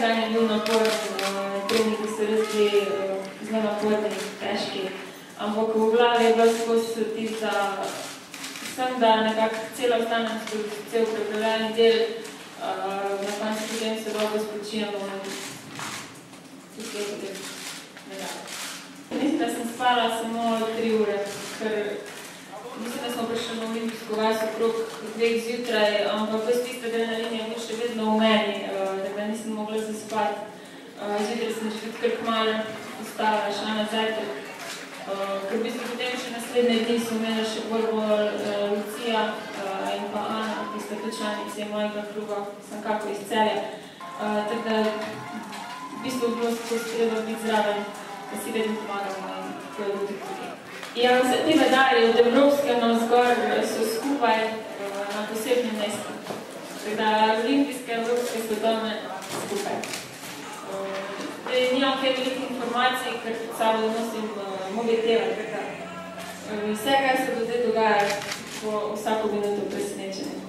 vsak dan je bil naporen, treningi so res bili zelo naporni, težki. Ampak v glavi je bilo skozi tista, sem da nekako celo ostanem skozi cel pripravljalni del, na koncu potem se dobro spočijemo in tudi je potem nedalo. Mislim, da sem spala samo 3 ure, ker mislim, da smo prišli na olimpijsko vas okrog 2 zjutraj, ampak vse tiste adrenalin je bil še vedno v meni, da nisem mogla zaspati. Zjutraj sem že kar kmalu vstala, šla na zajtrk, ker v bistvu potem še naslednje dni so imela še borbo Lucija in pa Ana, ki sta tudi članice mojega kluba, sem kako iz Celja. Tako da v bistvu bilo skozi treba biti zraven, da si vedno pomagamo in tako je tudi tukaj. Ja, vse te medalje od evropske navzgor so skupaj na posebnem mestu. Tako da olimpijske, evropske, svetovne skupaj. Nimam kaj veliko informacij, ker pod sabo nosim mobitela. Vse, kar se do zdaj dogaja, bo vsako minuto presenečenje.